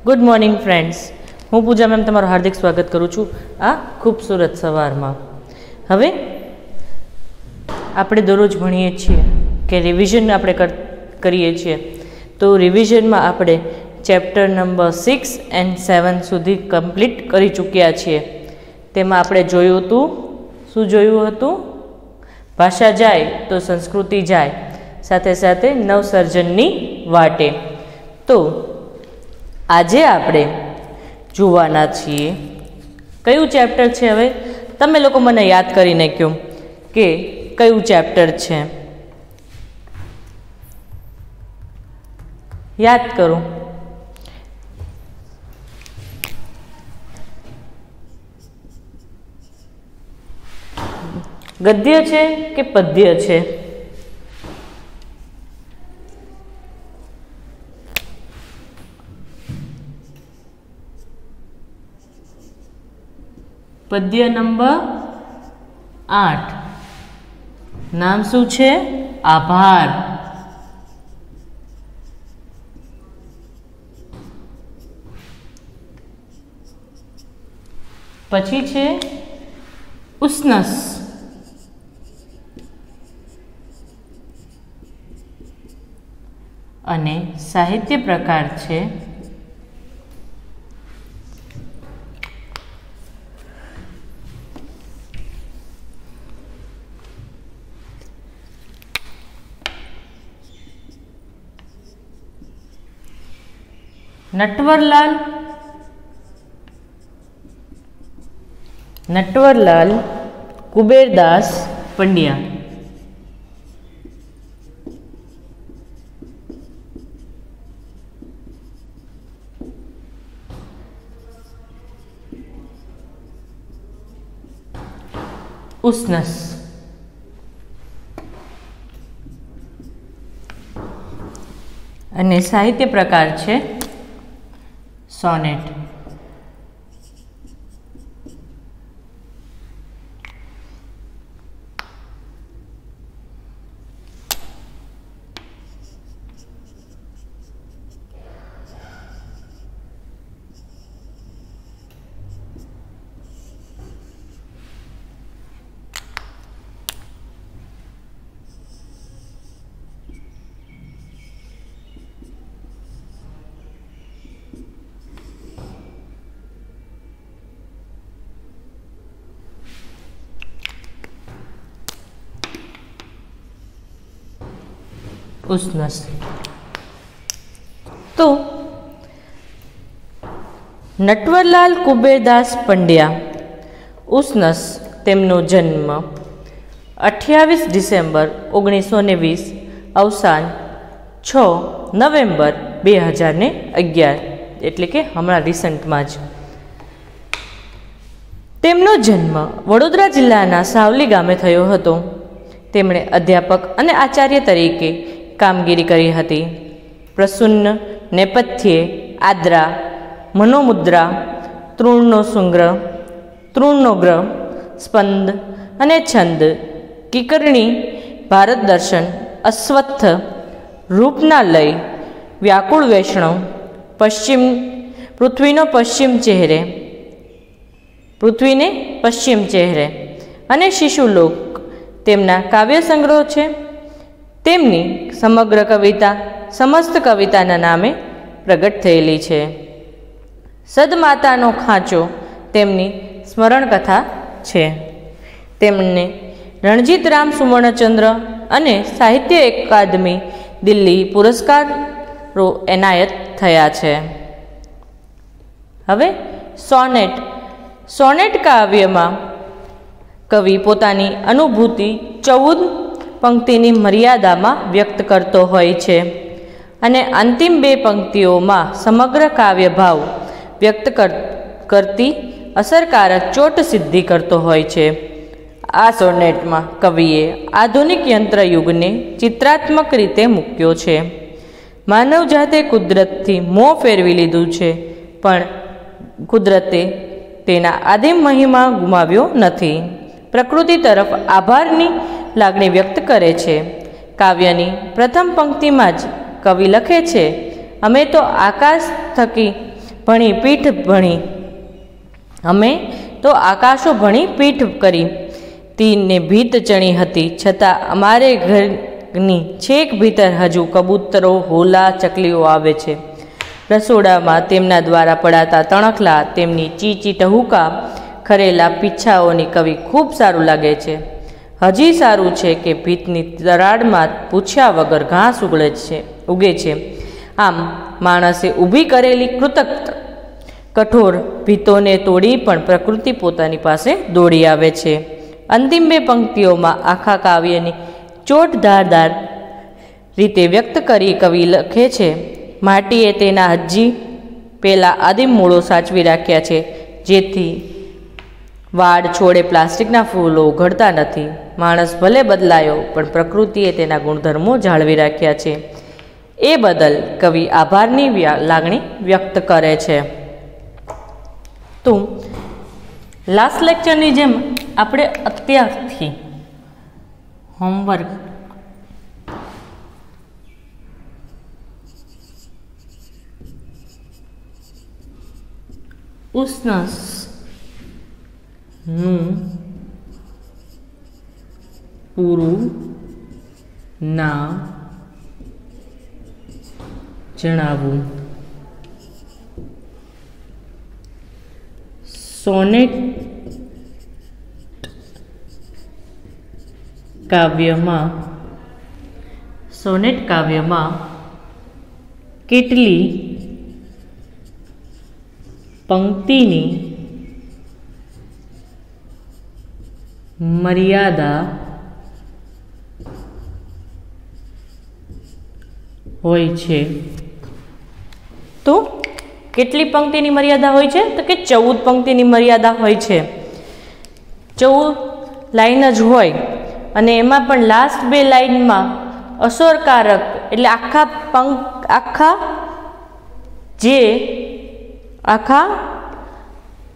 Good morning friends, हूँ पूजा ma'am तमाરું हार्दिक स्वागत करूँ छूँ आ खूबसूरत सवाરમાં। હવે આપણે દરરોજ ભણીએ છીએ કે રિવિઝન આપણે કરીએ છીએ, તો રિવિઝનમાં આપણે ચેપ્ટર નંબર 6 એન્ડ 7 સુધી કમ્પ્લીટ કરી ચૂક્યા છીએ। તેમાં આપણે જોયું હતું, શું જોયું હતું? ભાષા જાય તો સંસ્કૃતિ જાય, સાથે સાથે નવસર્જનની વાટે। તો આજે આપણે જોવાના છીએ કયું ચેપ્ટર છે। હવે તમે લોકો મને યાદ કરીને કહો કે કયું ચેપ્ટર છે, યાદ કરો। ગદ્ય છે કે પદ્ય છે? પદ્ય નંબર 8, નામ શું છે? આભાર। પછી છે ઉષ્ણસ, અને સાહિત્ય પ્રકાર છે નટવરલાલ કુબેરદાસ પંડ્યા। ઉષ્ણસ અને સાહિત્ય પ્રકાર છે સોનેટ। ઉષ્ણસ તો નટવરલાલ કુબેરદાસ પંડ્યા ઉષ્ણસ, તેમનો જન્મ 28 ડિસેમ્બર 1920, અવસાન 6 નવેમ્બર 2011, એટલે કે હમણાં રિસન્ટમાં જ। તેમનો જન્મ વડોદરા જિલ્લાના સાવલી ગામે થયો હતો। તેમણે અધ્યાપક અને આચાર્ય તરીકે કામગીરી કરી હતી। પ્રસન્ન નેપથ્યે આદ્રા, મનોમુદ્રા, તૃણનો સંગ્રહ, તૃણનો ગ્રહ, સ્પંદ અને છંદ, કિકરણી, ભારત દર્શન, અશ્વત્થ, રૂપના લય, વ્યાકુળ વૈષ્ણવ, પશ્ચિમ, પૃથ્વીનો પશ્ચિમ ચહેરે, પૃથ્વીને પશ્ચિમ ચહેરે અને શિશુલોક તેમના કાવ્ય સંગ્રહો છે। તેમની સમગ્ર કવિતા સમસ્ત કવિતાના નામે પ્રગટ થયેલી છે। સદમાતાનો ખાંચો તેમની સ્મરણ કથા છે। તેમને રણજીતરામ સુવર્ણચંદ્ર અને સાહિત્ય અકાદમી દિલ્હી પુરસ્કારો એનાયત થયા છે। હવે સોનેટ કાવ્યમાં કવિ પોતાની અનુભૂતિ 14 પંક્તિની મર્યાદામાં વ્યક્ત કરતો હોય છે અને અંતિમ 2 પંક્તિઓમાં સમગ્ર કાવ્ય ભાવ વ્યક્ત કરતી અસરકારક ચોટ સિદ્ધિ કરતો હોય છે। આ સોનેટમાં કવિએ આધુનિક યંત્રયુગને ચિત્રાત્મક રીતે મૂક્યો છે। માનવજાતે કુદરતથી મોં ફેરવી લીધું છે, પણ કુદરતે તેના આદિમ મહિમા ગુમાવ્યો નથી। પ્રકૃતિ તરફ આભારની લાગણી વ્યક્ત કરે છે। કાવ્યની પ્રથમ પંક્તિમાં જ કવિ લખે છે, અમે તો આકાશ થકી ભણી પીઠ ભણી, અમે તો આકાશો ભણી પીઠ કરી, તીને ભીત ચણી હતી, છતાં અમારે ઘરની છેક ભીતર હજુ કબૂતરો, હોલા, ચકલીઓ આવે છે. રસોડામાં તેમના દ્વારા પડાતા તણખલા, તેમની ચીચી ટહુકા ખરેલા પીછાઓની કવિ ખૂબ સારું લાગે છે. હજી સારું છે કે ભીતની તરાડમાં પૂછ્યા વગર ઘાસ ઉગે છે. આમ માણસે ઊભી કરેલી કૃતક કઠોર ભીતોને તોડી પણ પ્રકૃતિ પોતાની પાસે દોડી આવે છે. અંતિમ બે પંક્તિઓમાં આખા કાવ્યની ચોટધારદાર રીતે વ્યક્ત કરી કવિ લખે છે, માટીએ તેના હજી પેલા આદિમ મૂળો સાચવી રાખ્યા છે, જેથી વાડ છોડે પ્લાસ્ટિકના ફૂલો ઉઘડતા નથી. માણસ ભલે બદલાયો, પણ પ્રકૃતિએ તેના ગુણધર્મો જાળવી રાખ્યા છે. એ બદલ કવિ આભારની લાગણી વ્યક્ત કરે છે. તો લાસ્ટ લેક્ચરની જેમ આપણે અત્યારથી હોમવર્ક ઉષ્ણસનું પૂરું નામ જણાવું. સોનેટ કાવ્યમાં કેટલી પંક્તિની મર્યાદા હોય છે? તો કેટલી પંક્તિની મર્યાદા હોય છે? તો કે 14 પંક્તિની મર્યાદા હોય છે. 14 લાઈન જ હોય, અને એમાં પણ લાસ્ટ બે લાઈનમાં અસરકારક એટલે આખા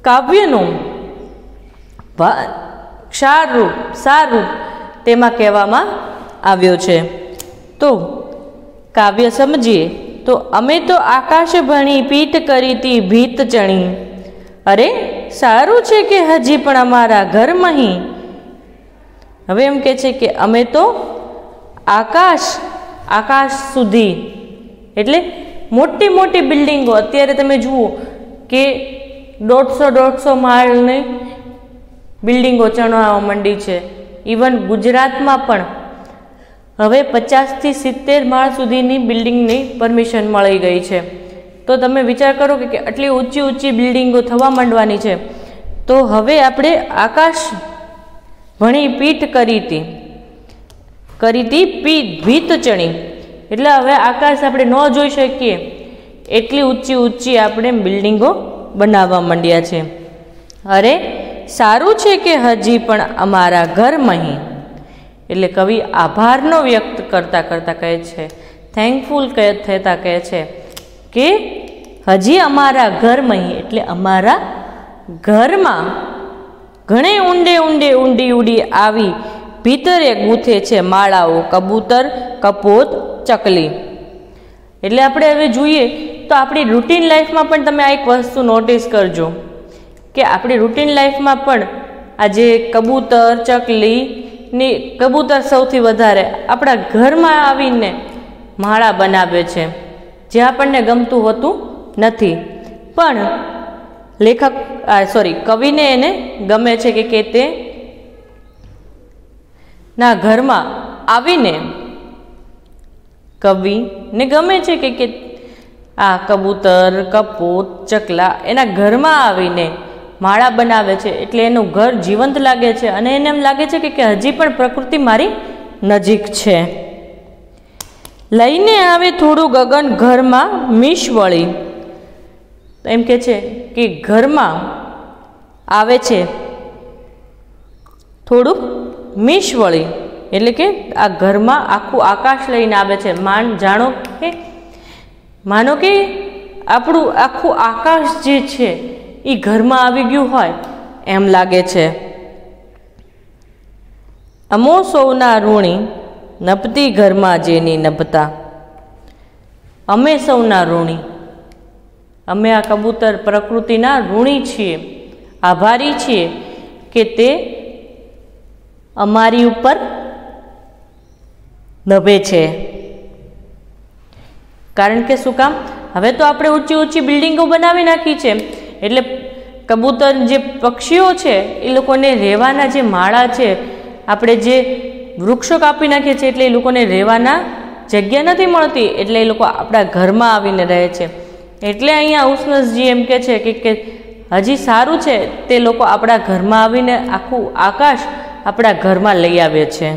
કાવ્યનું સારરૂપ તેમાં કહેવામાં આવ્યો છે. તો કાવ્ય સમજીએ તો અમે તો આકાશ ભણી પીઠ કરી તી ભીત ચણી, અરે સારું છે કે હજી પણ અમારા ઘર મહી. હવે એમ કે છે કે અમે તો આકાશ સુધી એટલે મોટી મોટી બિલ્ડિંગો, અત્યારે તમે જુઓ કે 150 માળની બિલ્ડિંગો ચણવા માંડી છે. ઇવન ગુજરાતમાં પણ હવે 50 થી 70 માળ સુધીની બિલ્ડિંગની પરમિશન મળી ગઈ છે. તો તમે વિચાર કરો કે આટલી ઊંચી બિલ્ડિંગો થવા માંડવાની છે. તો હવે આપણે આકાશ ભણી પીઠ કરી તી ભીત ચણી, એટલે હવે આકાશ આપણે ન જોઈ શકીએ એટલી ઊંચી આપણે બિલ્ડિંગો બનાવવા માંડ્યા છે. અરે સારું છે કે હજી પણ અમારા ઘર મહી. એટલે કવિ આભારનો વ્યક્ત કરતા કહે છે, થેન્કફુલ થતા કહે છે કે હજી અમારા ઘર મહી એટલે અમારા ઘરમાં ઘણે ઊંડી ઉડી આવી ભીતરે ગૂંથે છે માળાઓ, કબૂતર, કપોત, ચકલી. એટલે આપણે હવે જોઈએ તો આપણી રૂટીન લાઈફમાં પણ તમે આ એક વસ્તુ નોટિસ કરજો કે આપણી રૂટીન લાઈફમાં પણ આ જે કબૂતર, ચકલી ને કબૂતર સૌથી વધારે આપણા ઘરમાં આવીને માળા બનાવે છે, જે આપણને ગમતું હોતું નથી. પણ કવિને એને ગમે છે કે તે ના ઘરમાં આવીને કવિને ગમે છે કે આ કબૂતર, કપોત, ચકલા એના ઘરમાં આવીને માળા બનાવે છે. એટલે એનું ઘર જીવંત લાગે છે અને એને એમ લાગે છે કે હજી પણ પ્રકૃતિ મારી નજીક છે. લઈને આવે થોડું ગગન ઘરમાં મીશ વળી. એમ કે છે કે ઘરમાં આવે છે થોડુંક મીશ વળી, એટલે કે આ ઘરમાં આખું આકાશ લઈને આવે છે. માનો કે આપણું આખું આકાશ જે છે એ ઘરમાં આવી ગયું હોય એમ લાગે છે. અમો સૌના ઋણી નભતી ઘરમાં જેની નભતા. અમે સૌના ઋણી અમે આ કબૂતર પ્રકૃતિના ઋણી છીએ, આભારી છીએ કે તે અમારી ઉપર નભે છે. કારણ કે શું કામ? હવે તો આપણે ઊંચી ઊંચી બિલ્ડિંગો બનાવી નાખી છે, એટલે કબૂતર જે પક્ષીઓ છે એ લોકોને રહેવાના જે માળા છે, આપણે જે વૃક્ષો કાપી નાખીએ છીએ એટલે એ લોકોને રહેવાના જગ્યા નથી મળતી, એટલે એ લોકો આપણા ઘરમાં આવીને રહે છે. એટલે અહીંયા ઉષ્ણસજી એમ કહે છે કે હજી સારું છે તે લોકો આપણા ઘરમાં આવીને આખું આકાશ આપણા ઘરમાં લઈ આવે છે.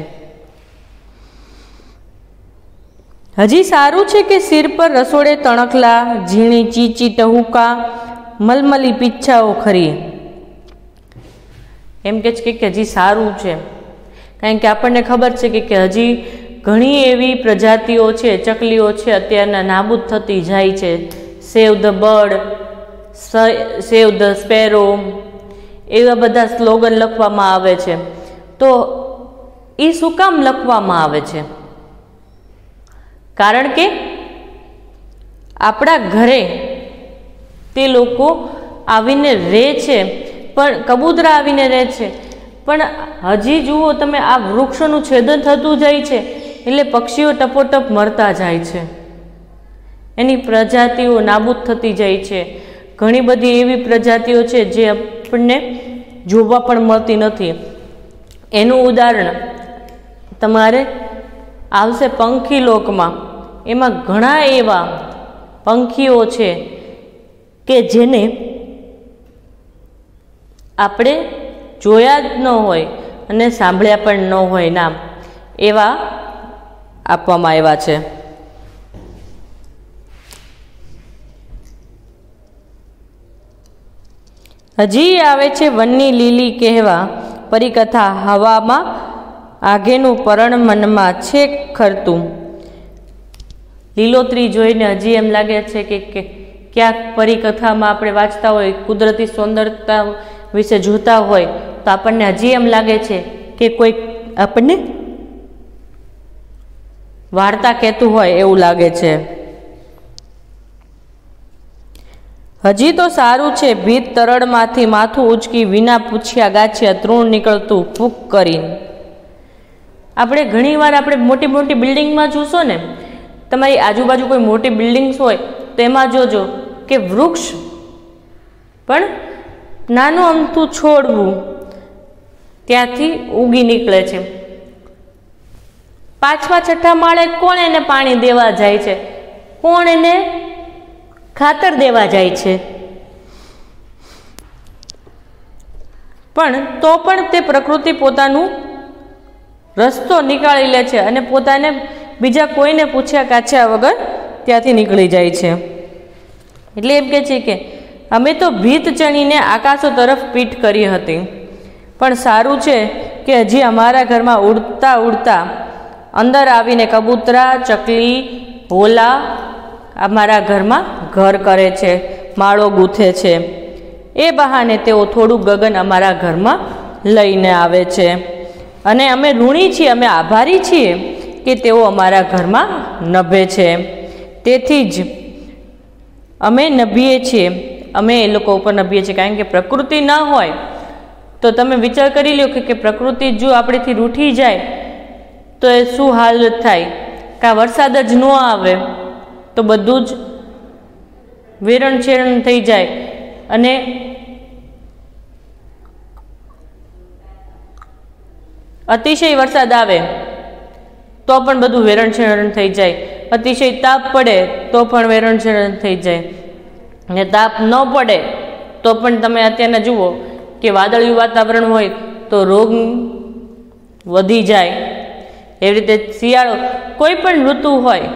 હજી સારું છે કે સિર પર રસોડે તણખલા, ઝીણી ચીચી ટહુકા, મલમલી પીચ્છાઓ ખરી. એમ કે છે કે હજી સારું છે, કારણ કે આપણને ખબર છે કે હજી ઘણી એવી પ્રજાતિઓ છે, ચકલીઓ છે અત્યારના નાબૂદ થતી જાય છે. સેવ the bird, save the sparrow, એવા બધા સ્લોગન લખવામાં આવે છે. તો એ શું કામ લખવામાં આવે છે? કારણ કે આપણા ઘરે તે લોકો આવીને રહે છે, પણ કબૂતરા આવીને રહે છે, પણ હજી જુઓ તમે આ વૃક્ષોનું છેદન થતું જાય છે, એટલે પક્ષીઓ ટપોટપ મરતા જાય છે, એની પ્રજાતિઓ નાબૂદ થતી જાય છે. ઘણી બધી એવી પ્રજાતિઓ છે જે આપણને જોવા પણ મળતી નથી. એનું ઉદાહરણ તમારે આવશે પંખી લોકમાં. એમાં ઘણા એવા પંખીઓ છે કે જેને આપણે જોયા જ ન હોય અને સાંભળ્યા પણ ન હોય નામ, એવા આપવામાં આવ્યા છે. હજી આવે છે વનની લીલી કહેવા, પરિકથા હવામાં આઘેનું પરણ મનમાં છે ખરતું. લીલોતરી જોઈને હજી એમ લાગે છે કે ક્યાંક પરિકથામાં આપણે વાંચતા હોય, કુદરતી સુંદરતા વિશે જોતા હોય તો આપણને હજી એમ લાગે છે કે કોઈ આપણને વાર્તા કહેતું હોય એવું લાગે છે. હજી તો સારું છે ભીત તરડમાંથી માથું ઉચકી વિના પૂછ્યા ગાછ્યા તૃણ નીકળતું ફૂંક કરીને. આપણે ઘણીવાર આપણે મોટી મોટી બિલ્ડિંગમાં જોશો ને, તમારી આજુબાજુ કોઈ મોટી બિલ્ડિંગ્સ હોય તો એમાં જોજો કે વૃક્ષ પણ નાનું અમથું છોડવું ત્યાંથી ઉગી નીકળે છે. 5મા 6ઠા માળે કોણ એને પાણી દેવા જાય છે? કોણ એને ખાતર દેવા જાય છે? પણ તો પણ તે પ્રકૃતિ પોતાનું રસ્તો નીકાળી લે છે અને પોતાને બીજા કોઈને પૂછ્યા કાછ્યા વગર ત્યાંથી નીકળી જાય છે. એટલે એમ કહે છે કે અમે તો ભીત ચણીને આકાશો તરફ પીઠ કરી હતી, પણ સારું છે કે હજી અમારા ઘરમાં ઉડતા ઉડતા અંદર આવીને કબૂતરા, ચકલી, હોલા અમારા ઘરમાં ઘર કરે છે, માળો ગૂંથે છે. એ બહાને તેઓ થોડું ગગન અમારા ઘરમાં લઈને આવે છે, અને અમે ઋણી છીએ, અમે આભારી છીએ કે તેઓ અમારા ઘરમાં નભે છે. તેથી જ અમે નભીએ છીએ, અમે એ લોકો ઉપર નભીએ છીએ. કારણ કે પ્રકૃતિ ન હોય તો તમે વિચાર કરી લો કે પ્રકૃતિ જો આપણેથી રૂઠી જાય તો એ શું હાલત થાય. કાં વરસાદ જ ન આવે તો બધું જ વેરણ છેરણ થઈ જાય, અને અતિશય વરસાદ આવે તો પણ બધું વેરણ છેરણ થઈ જાય, અતિશય તાપ પડે તો પણ વેરણ છેરણ થઈ જાય, અને તાપ ન પડે તો પણ તમે અત્યારના જુઓ કે વાદળિયું વાતાવરણ હોય તો રોગ વધી જાય. એવી રીતે શિયાળો, કોઈ પણ ઋતુ હોય,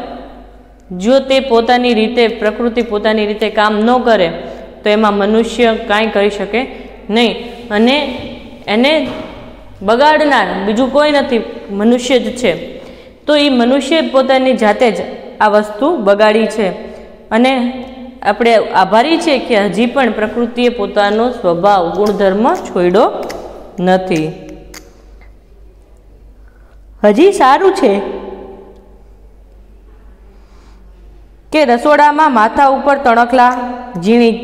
જો તે પોતાની રીતે પ્રકૃતિ પોતાની રીતે કામ ન કરે તો એમાં મનુષ્ય કાંઈ કરી શકે નહીં, અને એને બગાડનાર બીજું કોઈ નથી, મનુષ્ય જ છે. તો એ મનુષ્ય પોતાની જાતે જ આ વસ્તુ બગાડી છે, અને આપણે આભારી છીએ કે હજી પણ પ્રકૃતિએ પોતાનો સ્વભાવ ગુણધર્મ છોડ્યો નથી. હજી સારું છે કે રસોડામાં માથા ઉપર તણખલા ઝીણી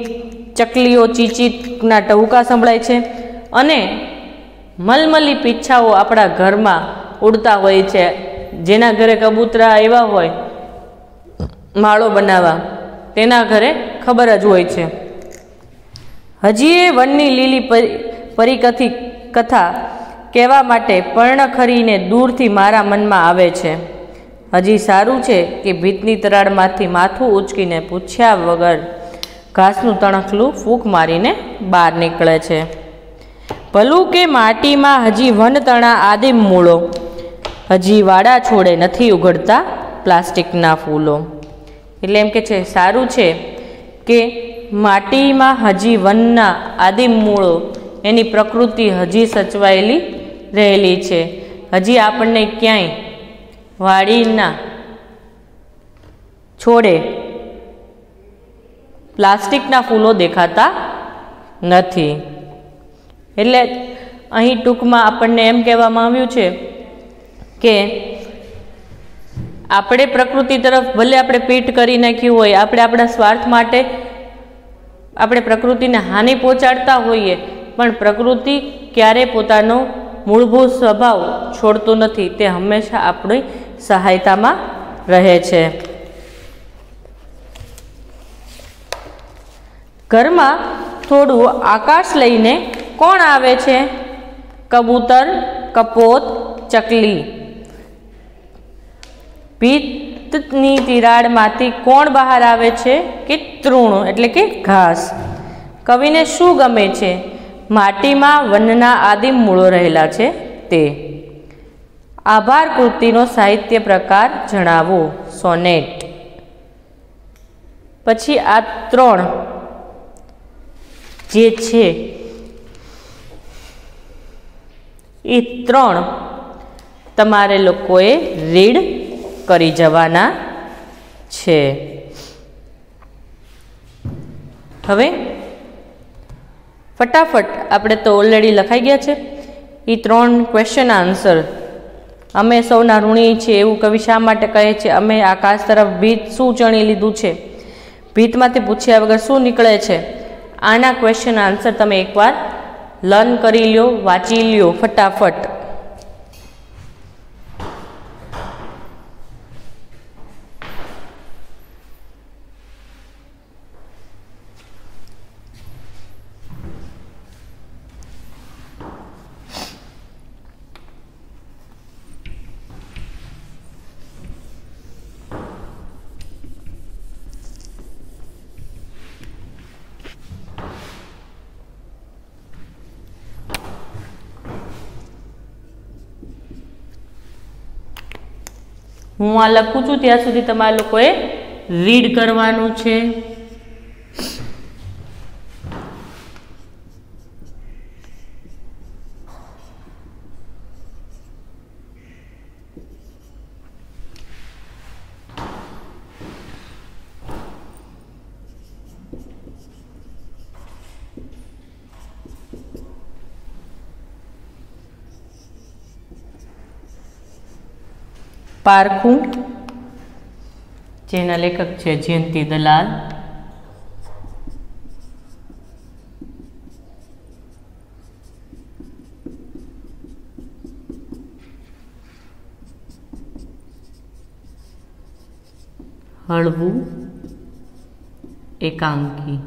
ચકલીઓ ચીચીના ટહુકા સંભળાય છે અને મલમલી પીંછાઓ આપણા ઘરમાં ઉડતા હોય છે. જેના ઘરે કબૂતરા આવ્યા હોય માળો બનાવવા તેના ઘરે ખબર જ હોય છે. હજી એ વનની લીલી પરિકથી કથા કહેવા માટે પર્ણખરીને દૂરથી મારા મનમાં આવે છે. હજી સારું છે કે ભીતની તરાડમાંથી માથું ઉંચકીને પૂછ્યા વગર ઘાસનું તણખલું ફૂંક મારીને બહાર નીકળે છે. ભલું કે માટીમાં હજી વનતણા આદિમ મૂળો, હજી વાડા છોડે નથી ઉઘડતા પ્લાસ્ટિકના ફૂલો. એટલે એમ કે છે સારું છે કે માટીમાં હજી વનના આદિમ મૂળો, એની પ્રકૃતિ હજી સચવાયેલી રહેલી છે. હજી આપણને ક્યાંય વાડીના છોડે પ્લાસ્ટિકના ફૂલો દેખાતા નથી. એટલે અહીં ટૂંકમાં આપણને એમ કહેવામાં આવ્યું છે કે આપણે પ્રકૃતિ તરફ ભલે આપણે પીઠ કરી નાખ્યું હોય, આપણે આપણા સ્વાર્થ માટે આપણે પ્રકૃતિને હાનિ પહોંચાડતા હોઈએ, પણ પ્રકૃતિ ક્યારેય પોતાનો મૂળભૂત સ્વભાવ છોડતો નથી. તે હંમેશા આપણી સહાયતામાં રહે છે. ઘરમાં થોડું આકાશ લઈને કોણ આવે છે? કબૂતર, કપોત, ચકલી. ભીતની તિરાડમાંથી કોણ બહાર આવે છે? કે તૃણ એટલે કે ઘાસ. કવિને શું ગમે છે? માટીમાં વનના આદિમ મૂળો રહેલા છે તે. આભાર કૃતિનો સાહિત્ય પ્રકાર જણાવો. સોનેટ. પછી આ ત્રણ જે છે એ ત્રણ તમારે લોકોએ રીડ કરી જવાના છે. હવે ફટાફટ આપણે તો ઓલરેડી લખાઈ ગયા છે એ ત્રણ ક્વેશ્ચન આન્સર. અમે સૌના ઋણી છીએ એવું કવિ શા માટે કહે છે? અમે આકાશ તરફ ભીત શું ચણી લીધું છે? ભીતમાંથી પૂછ્યા વગર શું નીકળે છે? આના ક્વેશ્ચન આન્સર તમે એકવાર લર્ન કરી લ્યો, વાંચી લ્યો ફટાફટ. હું આ લખું છું ત્યાં સુધી તમારા લોકોએ રીડ કરવાનું છે. પારખું, જેના લેખક છે જયંતિ દલાલ. હળવું એકાંકી.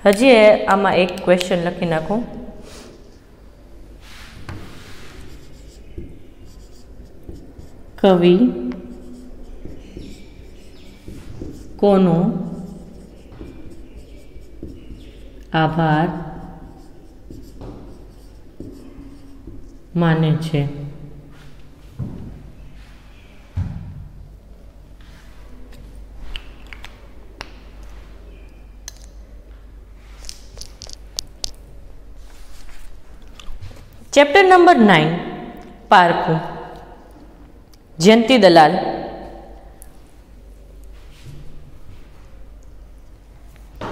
હજી આમાં એક ક્વેશ્ચન લખી નાખું. કવિ કોનો આભાર માને છે। Chapter number 9 પારખું। જયંતી દલાલ।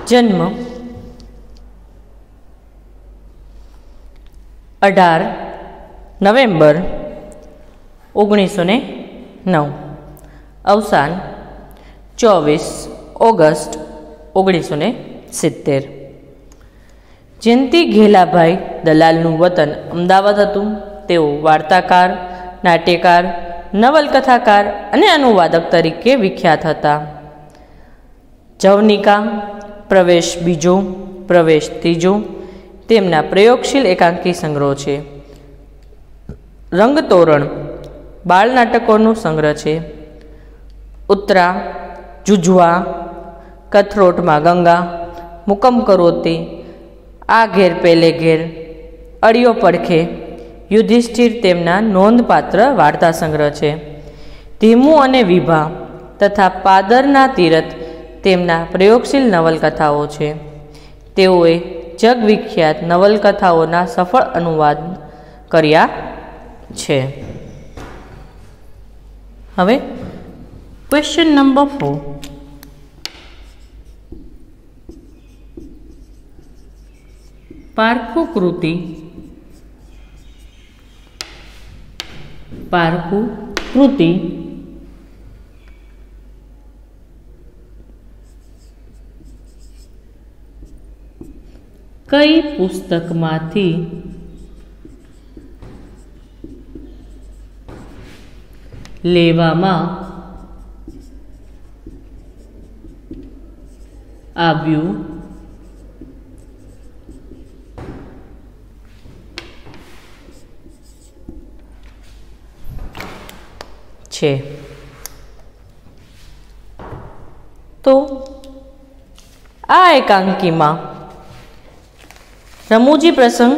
જન્મ 18 નવેમ્બર 1909। અવસાન 24 ઓગસ્ટ 1970। જયંતી ઘેલાભાઈ દલાલનું વતન અમદાવાદ હતું। તેઓ વાર્તાકાર, નાટ્યકાર, નવલકથાકાર અને અનુવાદક તરીકે વિખ્યાત હતા। જવનિકા, પ્રવેશ બીજો, પ્રવેશ ત્રીજો તેમના પ્રયોગશીલ એકાંકી સંગ્રહ છે। રંગતોરણ બાળ નાટકોનો સંગ્રહ છે। ઉત્તરા, જુજવા, કથરોટમાં ગંગા, મુકમ કરોતે, આ ઘેર પેલે ઘેર, અડિયો પડખે, યુધિષ્ઠિર તેમના નોંધપાત્ર વાર્તા સંગ્રહ છે। ધીમુ અને વિભા તથા પાદરના તીરથ તેમના પ્રયોગશીલ નવલકથાઓ છે। તેઓએ જગવિખ્યાત નવલકથાઓના સફળ અનુવાદ કર્યા છે। હવે ક્વેશ્ચન નંબર 4। પારખું કૃતિ કઈ પુસ્તકમાંથી લેવામાં આવ્યું છે? તો આ એકાંકીમાં રમૂજી પ્રસંગ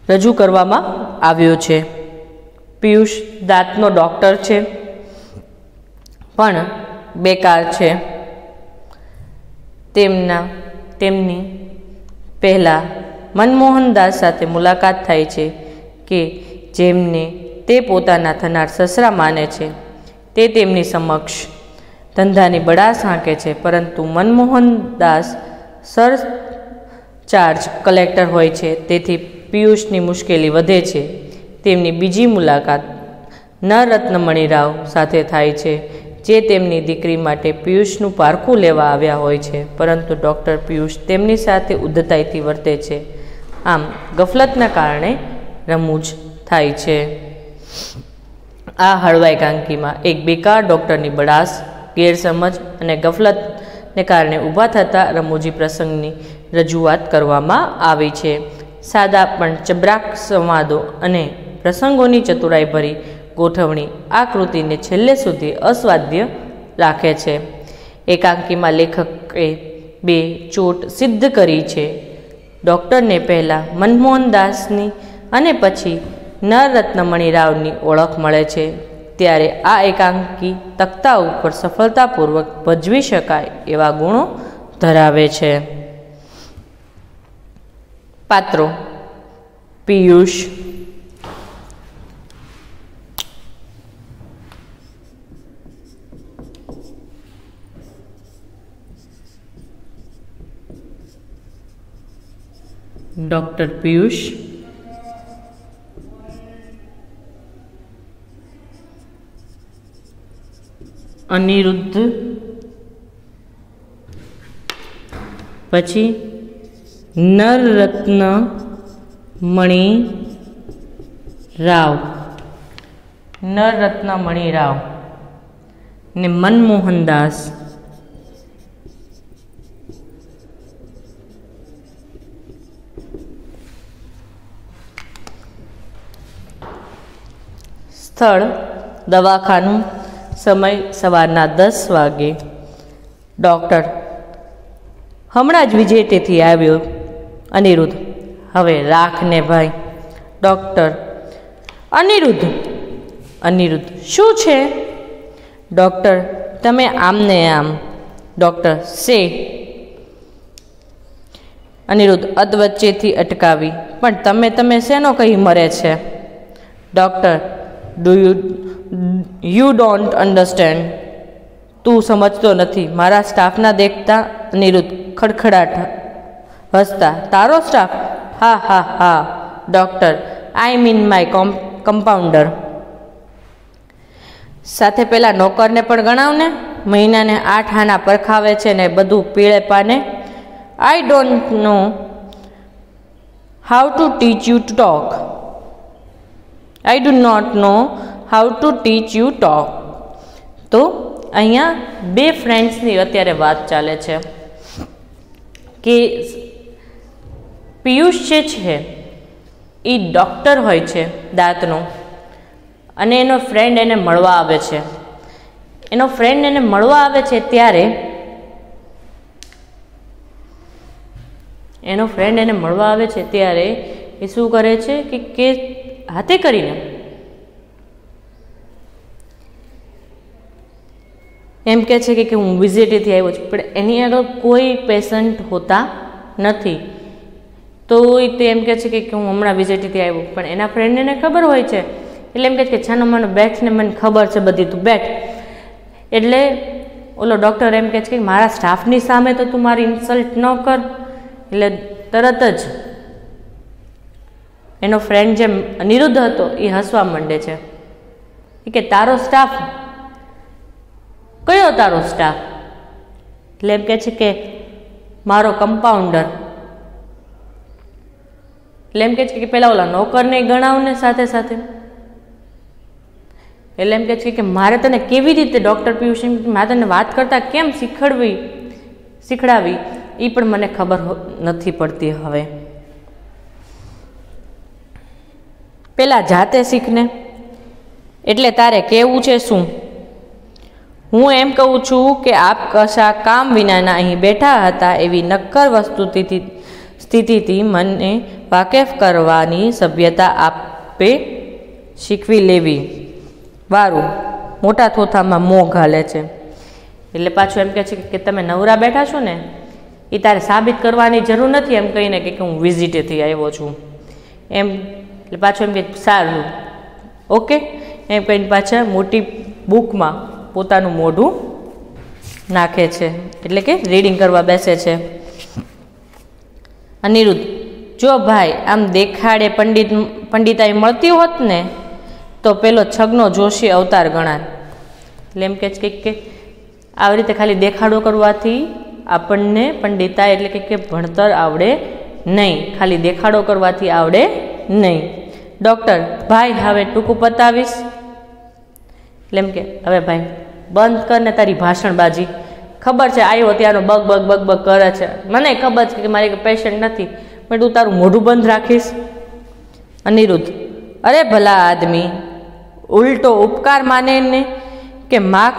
રજૂ કરવામાં આવ્યો છે। પિયુષ દાંતનો ડૉક્ટર છે પણ બેકાર છે। તેમની પહેલાં મનમોહનદાસ સાથે મુલાકાત થાય છે કે જેમને તે પોતાના થનાર સસરા માને છે। તે તેમની સમક્ષ ધંધાની બડાસ હાંકે છે, પરંતુ મનમોહનદાસ સરચાર્જ કલેક્ટર હોય છે, તેથી પિયુષની મુશ્કેલી વધે છે। તેમની બીજી મુલાકાત નરત્નમણી રાવ સાથે થાય છે, જે તેમની દીકરી માટે પિયુષનું પારખું લેવા આવ્યા હોય છે, પરંતુ ડૉક્ટર પિયુષ તેમની સાથે ઉદ્ધતાઈથી વર્તે છે। આમ ગફલતના કારણે રમૂજ થાય છે। આ હળવા એકાંકીમાં એક બેકાર ડૉક્ટરની બડાસ, ગેરસમજ અને ગફલતને કારણે ઊભા થતા રમૂજી પ્રસંગની રજૂઆત કરવામાં આવી છે। સાદા પણ ચબરાક સંવાદો અને પ્રસંગોની ચતુરાઈભરી ગોઠવણી આ કૃતિને છેલ્લે સુધી અસ્વાદ્ય રાખે છે। એકાંકીમાં લેખકે બે ચોટ સિદ્ધ કરી છે। ડૉક્ટરને પહેલાં મનમોહનદાસની અને પછી નરરત્નમણી રાવની ઓળખ મળે છે, ત્યારે આ એકાંકી તખ્તા ઉપર સફળતાપૂર્વક ભજવી શકાય એવા ગુણો ધરાવે છે। પાત્રો: પિયુષ, ડૉક્ટર પિયુષ, અનિરુદ્ધ, પછી નરરત્નમણી રાવ ને મનમોહનદાસ। સ્થળ: દવાખાનું। સમય: સવારના 10 વાગે। ડૉક્ટર: હમણાં જ વિજેટેથી આવ્યો। અનિરુદ્ધ: હવે રાખ ને ભાઈ. ડૉક્ટર: અનિરુદ્ધ. અનિરુદ્ધ: શું છે? ડૉક્ટર: તમે આમ ને આમ. ડૉક્ટર: સે. અનિરુદ્ધ અધવચ્ચેથી અટકાવી: પણ તમે શેનો કહી મરે છે? Doctor: you don't understand. તું સમજતો નથી. મારા સ્ટાફના દેખતા. અનિરુદ્ધ ખડખડાટ હસતા: તારો સ્ટાફ? હા હા હા. Doctor: I mean my compounder. સાથે પેલા નોકરને પણ ગણાવને. મહિનાને 8 આના પરખાવે છે ને બધું પીળે પાને. I don't know how to teach you to talk. I do not know how to teach you talk. તો અહીંયા બે ફ્રેન્ડ્સની અત્યારે વાત ચાલે છે કે પિયુષ જે છે એ ડૉક્ટર હોય છે દાંતનો, અને એનો ફ્રેન્ડ એને મળવા આવે છે. એનો ફ્રેન્ડ એને મળવા આવે છે ત્યારે એ શું કરે છે કે હાથે કરીને એમ કહે છે કે હું વિઝિટેથી આવ્યો છું, પણ એની આગળ કોઈ પેશન્ટ હોતા નથી. તો તે એમ કહે છે કે હું હમણાં વિઝિટેથી આવ્યો, પણ એના ફ્રેન્ડને ખબર હોય છે એટલે એમ કહે છે કે છાનો માનો બેઠ ને મને ખબર છે બધી, તું બેઠ. એટલે ઓલો ડૉક્ટર એમ કહે છે કે મારા સ્ટાફની સામે તો તું મારી ઇન્સલ્ટ ન કર. એટલે તરત જ એનો ફ્રેન્ડ જે અનિરુદ્ધ હતો એ હસવા માંડે છે કે તારો સ્ટાફ? કયો તારો સ્ટાફ? એટલે એમ કહે છે કે મારો કમ્પાઉન્ડર. એટલે એમ કહે છે કે પેલા ઓલા નોકરને ગણાવને સાથે સાથે. એટલે એમ કહે છે કે મારે તને કેવી રીતે ડૉક્ટર પિયુષ મારે તને વાત કરતા કેમ શીખડાવી એ પણ મને ખબર નથી પડતી. હવે પેલા જાતે શીખને. એટલે તારે કેવું છે શું? હું એમ કહું છું કે આપ કશા કામ વિનાના અહીં બેઠા હતા એવી નક્કર સ્થિતિથી મને વાકેફ કરવાની સભ્યતા આપે શીખવી લેવી. વારું મોટા થોથામાં મોં ઘાલે છે. એટલે પાછું એમ કહે છે કે તમે નવરા બેઠા છો ને એ તારે સાબિત કરવાની જરૂર નથી એમ કહીને કે હું વિઝિટેથી આવ્યો છું એમ. એટલે પાછું એમ કે સારું ઓકે એમ કહીને પાછા મોટી બુકમાં પોતાનું મોઢું નાખે છે, એટલે કે રીડિંગ કરવા બેસે છે. અનિરુદ્ધ: જો ભાઈ આમ દેખાડે પંડિતાઈ મળતી હોત ને તો પેલો છગનો જોશી અવતાર ગણાય. એટલે એમ કહે છે કે આવી રીતે ખાલી દેખાડો કરવાથી આપણને પંડિતાઈ એટલે કે ભણતર આવડે નહીં, ખાલી દેખાડો કરવાથી આવડે નહીં. ડૉક્ટર: ભાઈ હવે ટૂંકું પતાવીશ? એટલે એમ કે હવે ભાઈ બંધ કર ને તારી ભાષણબાજી. ખબર છે આવ્યો ત્યાંનો બગ બગ બગ બગ કરે છે, મને ખબર છે કે મારી પેશન્ટ નથી, પણ તું તારું મોઢું બંધ રાખીશ. અનિરુદ્ધ: અરે ભલા આદમી, ઉલટો ઉપકાર માને ને કે માખ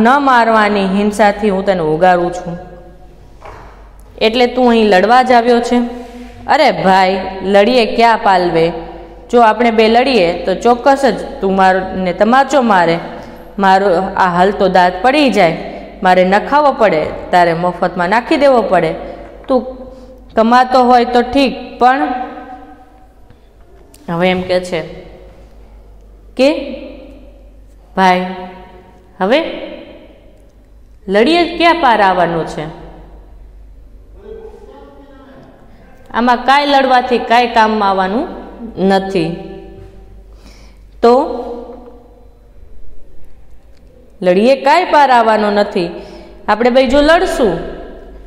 ન મારવાની હિંસાથી હું તને ઉગારું છું, એટલે તું અહીં લડવા જ આવ્યો છે? અરે ભાઈ લડીએ ક્યાં પાલવે, જો આપણે બે લડીએ તો ચોક્કસ જ તું મારને તમાચો મારે, મારો આ હલતો દાંત પડી જાય, મારે નખાવો પડે, તારે મફતમાં નાખી દેવો પડે. તું કમાતો હોય તો ઠીક, પણ હવે એમ કહે છે કે ભાઈ હવે લડીએ ક્યાં પાર આવવાનું છે? આમાં કાંઈ લડવાથી કાંઈ કામમાં આવવાનું નથી. તો લડીએ કાંઈ પાર આવવાનો નથી. આપણે ભાઈ જો લડશું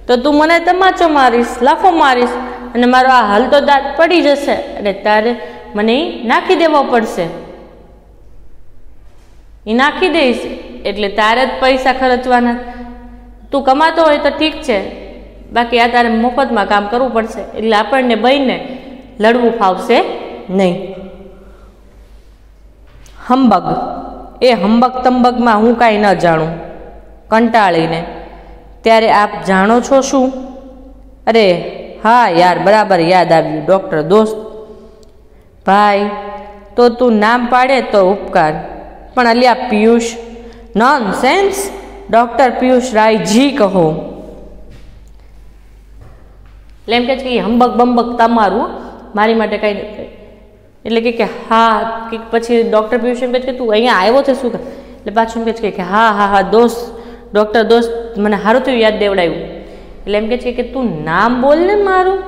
તો તું મને તમાચો મારીશ, લાફો મારીશ, અને મારો આ હલતો દાંત પડી જશે, અને તારે મને નાખી દેવો પડશે. એ નાખી દઈશ એટલે તારે જ પૈસા ખર્ચવાના. તું કમાતો હોય તો ઠીક છે, બાકી આ તારે મફતમાં કામ કરવું પડશે, એટલે આપણને બહીને લડવું ફાવશે નહીં. હંબગ: એ હંબગ તંબગમાં હું કાંઈ ન જાણું. કંટાળીને: ત્યારે આપ જાણો છો શું? અરે હા યાર, બરાબર યાદ આવ્યું. ડૉક્ટર દોસ્ત. ભાઈ, તો તું નામ પાડે તો ઉપકાર, પણ અલ્યા પિયુષ. નોનસેન્સ. ડૉક્ટર પિયુષ રાયજી કહો. એટલે એમ કહે છે કે હંબક બંબક તમારું, મારી માટે કાંઈ નથી. એટલે કે હા, કે પછી ડૉક્ટર પિયુષ એમ કહે છે કે તું અહીંયા આવ્યો છે શું? એટલે પાછું એમ કહે છે કે હા હા હા દોસ્ત, ડૉક્ટર દોસ્ત, મને સારું થયું યાદ દેવડાવ્યું. એટલે એમ કહે છે કે તું નામ બોલ ને મારું.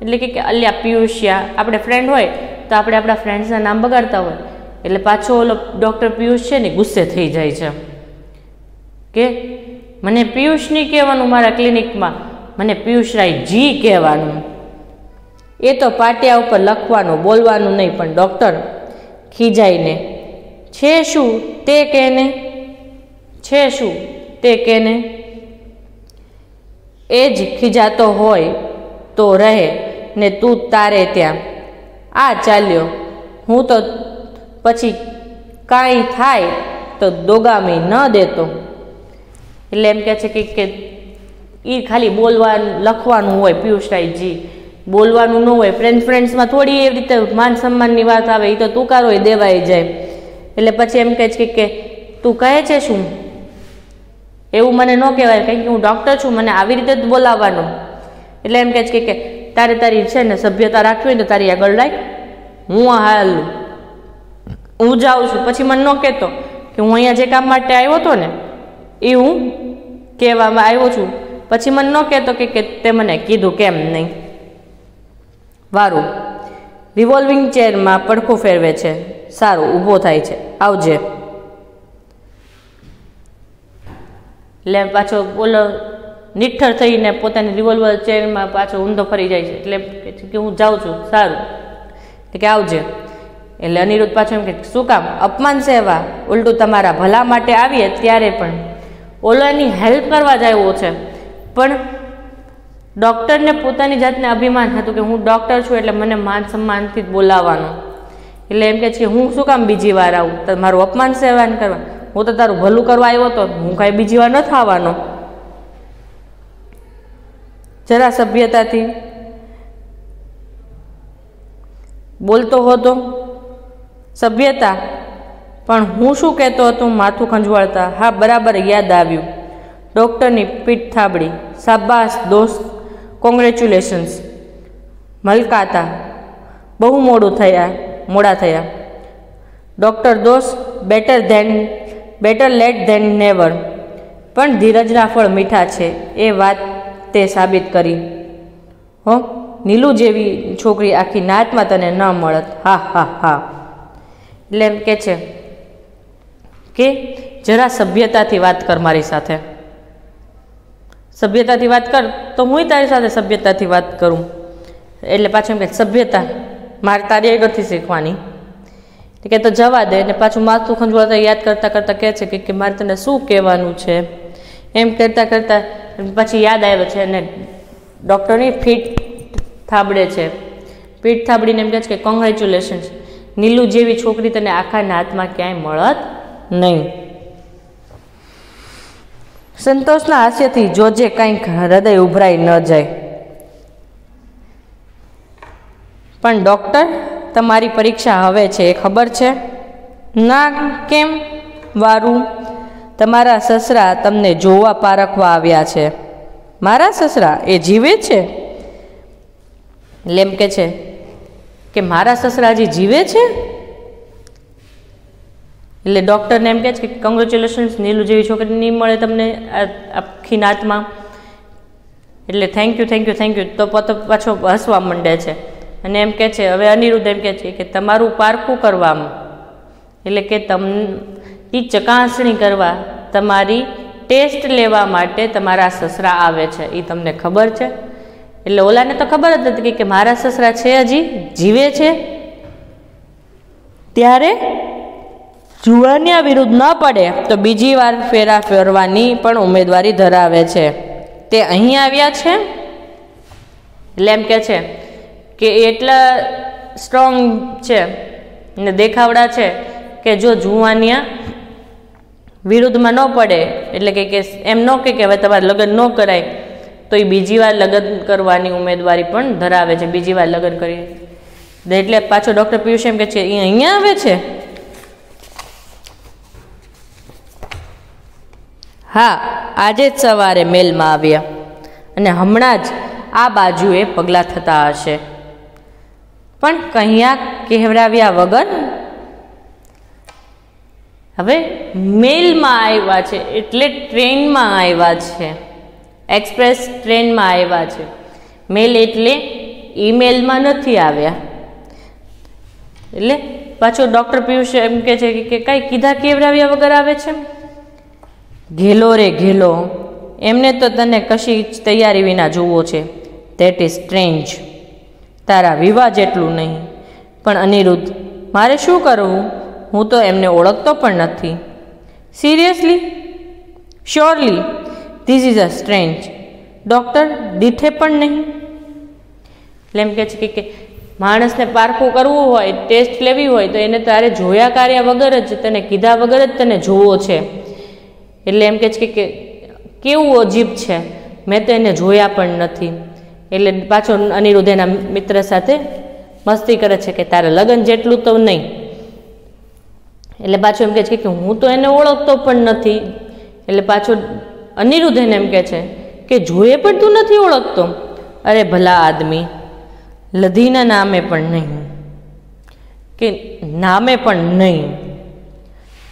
એટલે કે અલ્યા પિયુષિયા. આપણે ફ્રેન્ડ હોય તો આપણે આપણા ફ્રેન્ડ્સના નામ બગાડતા હોય, એટલે પાછો ઓલો ડૉક્ટર પિયુષ છે ને ગુસ્સે થઈ જાય છે કે મને પિયુષ નહીં કહેવાનું મારા ક્લિનિકમાં, મને પિયુષ રાયજી કહેવાનું. એ તો પાટિયા ઉપર લખવાનું, બોલવાનું નહીં. પણ ડૉક્ટર ખીજાઈને, છે શું તે કહેને, છે શું તે કહેને. એ જ ખીજાતો હોય તો રહે ને તું તારે ત્યાં. આ ચાલ્યો, હું તો પછી કાંઈ થાય તો દોગામી ન દેતો. એટલે એમ કહે છે કે એ ખાલી બોલવાનું લખવાનું હોય પિયુષ રાયજી, બોલવાનું ન હોય. ફ્રેન્ડ્સમાં થોડી એવી રીતે માન સન્માનની વાત આવે, એ તો તુકારો દેવાઈ જાય. એટલે પછી એમ કહે છે કે તું કહે છે શું? એવું મને ન કહેવાય, કારણ કે હું ડૉક્ટર છું, મને આવી રીતે જ બોલાવવાનું. એટલે એમ કહે છે કે તારે તારી છે ને સભ્યતા રાખવી હોય તો તારી આગળ રાખ, હું હાલું, હું જાઉં છું. પછી મને ન કહેતો કે હું અહીંયા જે કામ માટે આવ્યો હતો ને એ હું કહેવામાં આવ્યો છું. પછી મને ન કહેતો કે તે મને કીધું કેમ નહીં. વારું. રિવોલ્વિંગ ચેરમાં પડખું ફેરવે છે. સારું, ઊભો થાય છે. આવજે. એટલે પાછો બોલો નિઠ્ઠર થઈને પોતાની રિવોલ્વર ચેરમાં પાછો ઊંધો ફરી જાય છે. એટલે કે હું જાઉં છું. સારું, કે આવજે. એટલે અનિરુદ્ધ પાછો એમ કે શું કામ? અપમાન સેવા, ઉલટું તમારા ભલા માટે આવીએ ત્યારે પણ. ઓલો એની હેલ્પ કરવા જ આવ્યો છે, પણ ડૉક્ટરને પોતાની જાતને અભિમાન હતું કે હું ડૉક્ટર છું એટલે મને માન સન્માનથી જ બોલાવવાનું. એટલે એમ કહે છે હું શું કામ બીજી વાર આવું મારું અપમાન સેવાન કરવા? હું તો તારું ભલું કરવા આવ્યો હતો, હું કાંઈ બીજી વાર નથી આવવાનો. જરા સભ્યતાથી બોલતો હતો. સભ્યતા? પણ હું શું કહેતો હતો? માથું ખંજવાળતા. હા, બરાબર યાદ આવ્યું. ડૉક્ટરની પીઠ થાબડી. શાબાશ દોસ્ત, કોંગ્રેચ્યુલેશન્સ. મલકાતા. બહુ મોડા થયા. ડૉક્ટર દોસ્ત, બેટર લેટ ધેન નેવર. પણ ધીરજના ફળ મીઠા છે, એ વાત તે સાબિત કરી. હો, નીલુ જેવી છોકરી આખી નાતમાં તને ન મળત. હા હા હા. એટલે એમ કે છે કે જરા સભ્યતાથી વાત કર મારી સાથે. સભ્યતાથી વાત કર તો હું તારી સાથે સભ્યતાથી વાત કરું. એટલે પાછું એમ કે સભ્યતા મારે તારી આગળથી શીખવાની. કે તો જવા દે. અને પાછું માથું ખંજવાળતા યાદ કરતાં કરતાં કહે છે કે મારે તને શું કહેવાનું છે. એમ કરતાં કરતાં પછી યાદ આવ્યો છે અને ડૉક્ટરની પીઠ થાબડે છે. પીઠ થાબડીને એમ કહે છે કે કોંગ્રેચ્યુલેશન્સ, નીલુ જેવી છોકરી તને આખા નાતમાં ક્યાંય મળત નહીં. સંતોષના હાસ્યથી જોજે કંઈક હૃદય ઉભરાઈ ન જાય. પણ ડૉક્ટર, તમારી પરીક્ષા હવે છે એ ખબર છે? ના, કેમ? વારું. તમારા સસરા તમને જોવા પારખવા આવ્યા છે. મારા સસરા? એ જીવે છે? એટલે એમ કે છે કે મારા સસરા હજી જીવે છે? એટલે ડૉક્ટરને એમ કહે છે કે કોંગ્રેચ્યુલેશન્સ, નીલુ જેવી છોકરી નહીં મળે તમને આખી નાતમાં. એટલે થેન્ક યુ. તો પાછો હસવા માંડે છે અને એમ કહે છે, હવે અનિરુદ્ધ એમ કહે છે કે તમારું પારખું કરવામાં, એટલે કે એ ચકાસણી કરવા, તમારી ટેસ્ટ લેવા માટે તમારા સસરા આવે છે. એ તમને ખબર છે? એટલે ઓલાને તો ખબર જ હતી કે મારા સસરા છે હજી જીવે છે. ત્યારે જુવાનિયા વિરુદ્ધ ન પડે તો બીજી વાર ફેરા ફેરવાની પણ ઉમેદવારી ધરાવે છે. તે અહીં આવ્યા છે. એટલે એમ કે છે કે એટલા સ્ટ્રોંગ છે ને દેખાવડા છે કે જો જુવાનિયા વિરુદ્ધમાં ન પડે, એટલે કે એમ ન કે હવે તમારે લગ્ન ન કરાય, તો એ બીજી વાર લગ્ન કરવાની ઉમેદવારી પણ ધરાવે છે, બીજી વાર લગ્ન કરીએ. એટલે પાછો ડૉક્ટર પિયુષ એમ કે છે એ અહીંયા આવે છે. હા, આજે જ સવારે મેલમાં આવ્યા અને હમણાં જ આ બાજુએ પગલાં થતા હશે, પણ કહ્યા કહેવરાવ્યા વગર. હવે મેલમાં આવ્યા છે એટલે ટ્રેનમાં આવ્યા છે, એક્સપ્રેસ ટ્રેનમાં આવ્યા છે. મેલ એટલે ઈમેલમાં નથી આવ્યા. એટલે પાછો ડૉક્ટર પિયુષ એમ કહે છે કે કાંઈ કીધા કેવરાવ્યા વગર આવે છે. ઘેલો રે ઘેલો, એમને તો તને કશી જ તૈયારી વિના જોવો છે. That is strange. તારા વિવાહ જેટલું નહીં. પણ અનિરુદ્ધ, મારે શું કરવું? હું તો એમને ઓળખતો પણ નથી. Seriously? Surely this is a strange. Doctor, દીઠે પણ નહીં. એટલે એમ કહે છે કે માણસને પારખું કરવું હોય, ટેસ્ટ લેવી હોય તો એને તારે જોયા કાર્યા વગર જ, તને કીધા વગર જ તને જોવો છે. એટલે એમ કહે છે કે કેવું અજીબ છે, મેં તો એને જોયા પણ નથી. એટલે પાછો અનિરુદ્ધ એના મિત્ર સાથે મસ્તી કરે છે કે તારે લગ્ન જેટલું તો નહીં. એટલે પાછું એમ કહે છે કે હું તો એને ઓળખતો પણ નથી. એટલે પાછો અનિરુદ્ધ એને એમ કહે છે કે જોઈએ પણ તું નથી ઓળખતો? અરે ભલા આદમી, લધીના નામે પણ નહીં, કે નામે પણ નહીં.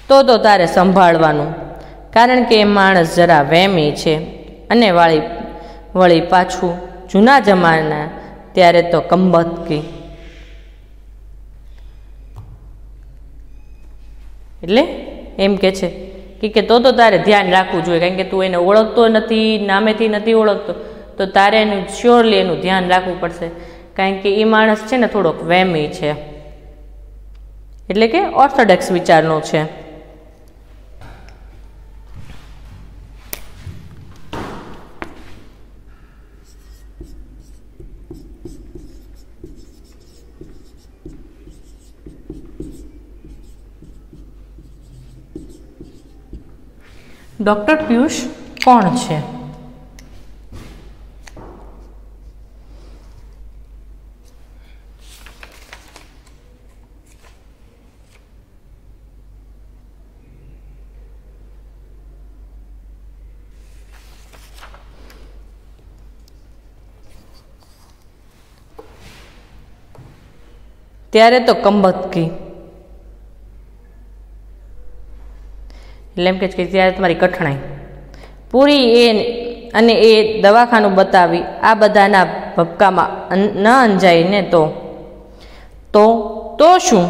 તો તારે સંભાળવાનું, કારણ કે એ માણસ જરા વહેમી છે. અને વળી પાછું જૂના જમાના ત્યારે તો કંબતકી. એટલે એમ કે છે કે તો તારે ધ્યાન રાખવું જોઈએ, કારણ કે તું એને ઓળખતો નથી, નામેથી નથી ઓળખતો, તો તારે એનું શ્યોરલી એનું ધ્યાન રાખવું પડશે, કારણ કે એ માણસ છે ને થોડોક વહેમી છે, એટલે કે ઓર્થોડોક્સ વિચારનો છે. ડૉક્ટર પિયુષ કોણ છે? ત્યારે તો કંબતકી. એટલે એમ કે ત્યારે તમારી કઠણાઈ પૂરી અને એ દવાખાનું બતાવી આ બધાના ભપકામાં ન અંજાય ને તો શું?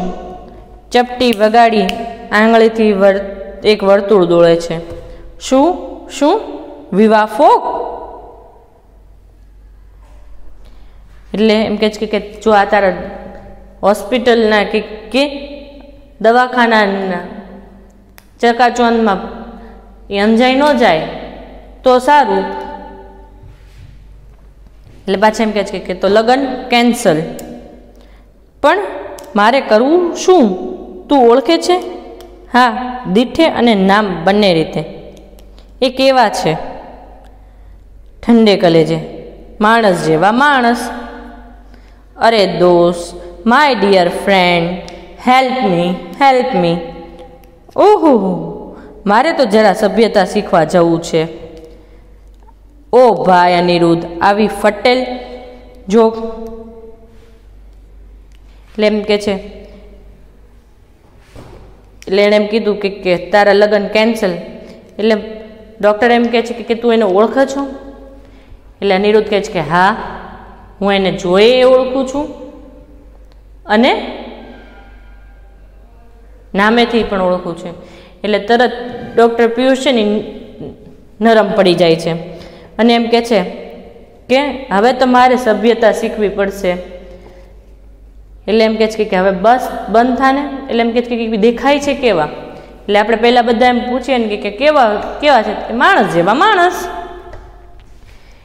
ચપટી વગાડી આંગળીથી એક વર્તુળ દોડે છે. શું વિવાહ ફોક? એટલે એમ કે છે કે જો આ તારા હોસ્પિટલના કે દવાખાનાના ચકાચોંદમાં એ અંજાઈ ન જાય તો સારું. એટલે પાછા એમ કહે છે કે તો લગ્ન કેન્સલ. પણ મારે કરવું શું? તું ઓળખે છે? હા, દીઠે અને નામ બંને રીતે. એ કેવા છે? ઠંડે કલેજે, માણસ જેવા માણસ. અરે દોસ્ત, my dear friend, help me. ઓહો, મારે તો જરા સભ્યતા શીખવા જવું છે. ઓ ભાઈ અનિરુદ્ધ, આવી ફટેલ જોક. એટલે એમ કે છે, એટલે એણે એમ કીધું કે તારા લગ્ન કેન્સલ. એટલે ડૉક્ટર એમ કહે છે કે તું એને ઓળખે છો? એટલે અનિરુદ્ધ કહે છે કે હા, હું એને જોઈ ઓળખું છું અને નામેથી પણ ઓળખું છું. એટલે તરત ડૉક્ટર પિયુષ છે ને નરમ પડી જાય છે અને એમ કહે છે કે હવે તમારે સભ્યતા શીખવી પડશે. એટલે એમ કહે છે કે હવે બસ બંધ થાને. એટલે એમ કહે છે કે દેખાય છે કેવા? એટલે આપણે પહેલાં બધા એમ પૂછીએ ને કે કેવા છે? કે માણસ જેવા માણસ.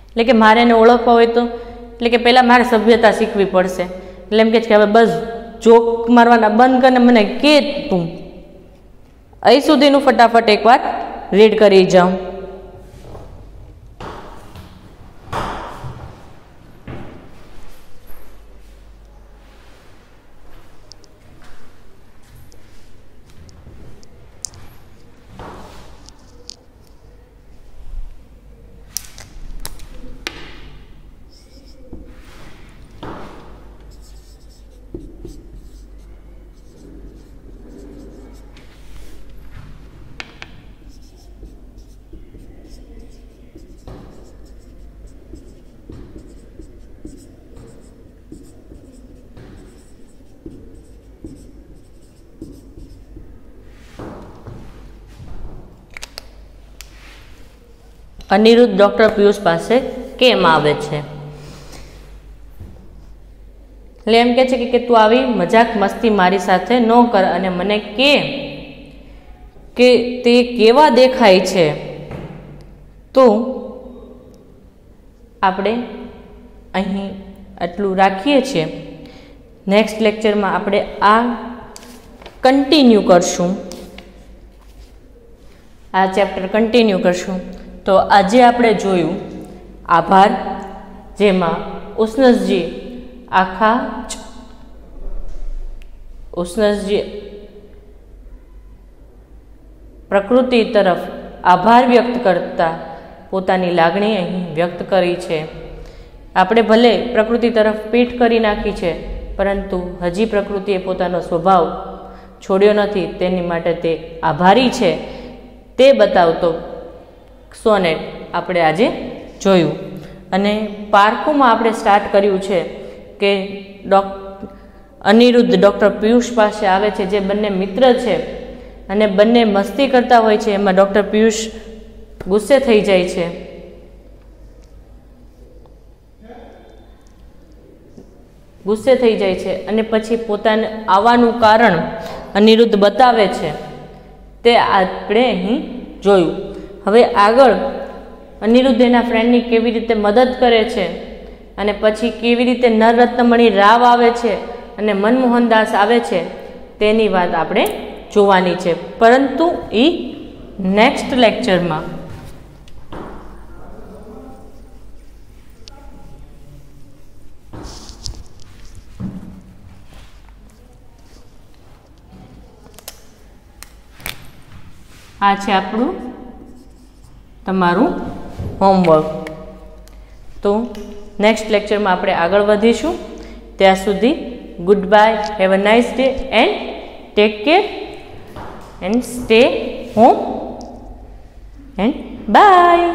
એટલે કે મારે એને ઓળખવા હોય તો, એટલે કે પહેલાં મારે સભ્યતા શીખવી પડશે. એટલે એમ કહે છે કે હવે બસ જોક મારવાના બંધ કરીને મને કે તું અહીં સુધીનું ફટાફટ એકવાર રીડ કરી જાઉં. અનિરુદ્ધ ડૉક્ટર પિયુષ પાસે કેમ આવે છે? એટલે એમ કહે છે કે તું આવી મજાક મસ્તી મારી સાથે ન કર અને મને કે તે કેવા દેખાય છે. તો આપણે અહીં આટલું રાખીએ છીએ. નેક્સ્ટ લેક્ચરમાં આપણે આ કન્ટિન્યુ કરશું, આ ચેપ્ટર કન્ટિન્યુ કરશું. તો આજે આપણે જોયું આભાર, જેમાં ઉષ્ણસજી પ્રકૃતિ તરફ આભાર વ્યક્ત કરતા પોતાની લાગણી અહીં વ્યક્ત કરી છે. આપણે ભલે પ્રકૃતિ તરફ પીઠ કરી નાખી છે, પરંતુ હજી પ્રકૃતિએ પોતાનો સ્વભાવ છોડ્યો નથી, તેની માટે તે આભારી છે તે બતાવતો સોનેટ આપણે આજે જોયું. અને પારખુમાં આપણે સ્ટાર્ટ કર્યું છે કે અનિરુદ્ધ ડૉક્ટર પિયુષ પાસે આવે છે, જે બંને મિત્ર છે અને બંને મસ્તી કરતા હોય છે. એમાં ડૉક્ટર પિયુષ ગુસ્સે થઈ જાય છે. અને પછી પોતાને આવવાનું કારણ અનિરુદ્ધ બતાવે છે, તે આપણે અહીં જોયું. હવે આગળ અનિરુદ્ધ એના ફ્રેન્ડની કેવી રીતે મદદ કરે છે અને પછી કેવી રીતે નરરત્નમણી રાવ આવે છે અને મનમોહનદાસ આવે છે, તેની વાત આપણે જોવાની છે, પરંતુ એ નેક્સ્ટ લેક્ચરમાં. આ છે આપણું તમારું હોમવર્ક. તો નેક્સ્ટ લેક્ચરમાં આપણે આગળ વધીશું. ત્યાં સુધી goodbye, have a nice day and take care and stay home and by.